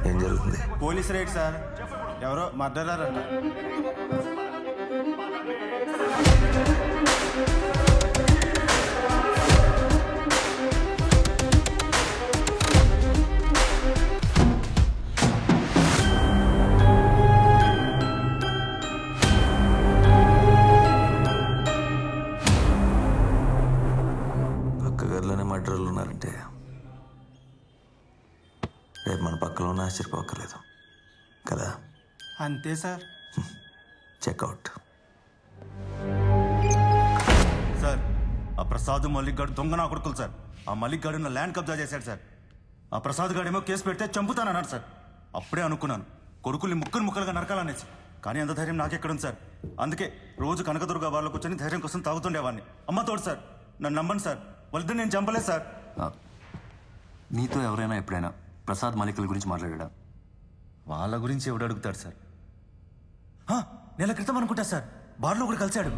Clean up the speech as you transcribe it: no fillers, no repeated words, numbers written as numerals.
ఏం జరుగుతుంది? Police raid sir, ఎవరో మర్డరర్ అంట. పక్క గదిలోనే మర్డర్లు ఉన్నారంటే రేపు మన పక్కలో ఉన్న ఆశ్చర్యపోక్కర్లేదు కదా? అంతే సార్. చెక్అవుట్. సార్, ఆ ప్రసాద్ మలిక్ గారు దొంగ నా కొడుకులు సార్. ఆ మలిక్ గారు నా ల్యాండ్ కబ్జా చేశాడు సార్. ఆ ప్రసాద్ గారేమో కేసు పెడితే చంపుతానన్నాడు సార్. అప్పుడే అనుకున్నాను కొడుకుల్ని ముక్కలుగా నరకాలనేసి. కానీ అంత ధైర్యం నాకెక్కడుంది సార్. అందుకే రోజు కనకదుర్గ వాళ్ళు కూర్చొని ధైర్యం కోసం తాగుతుండేవాడిని. అమ్మ తోడు సార్, నన్ను నమ్మండి సార్. వాళ్ళిద్దరు నేను చంపలేదు సార్. నీతో ఎవరైనా ఎప్పుడైనా ప్రసాద్ మలికుల గురించి మాట్లాడా? వాళ్ళ గురించి ఎవడు అడుగుతాడు సార్? నెల క్రితం అనుకుంటా సార్, బార్లో కూడా కలిశాడు.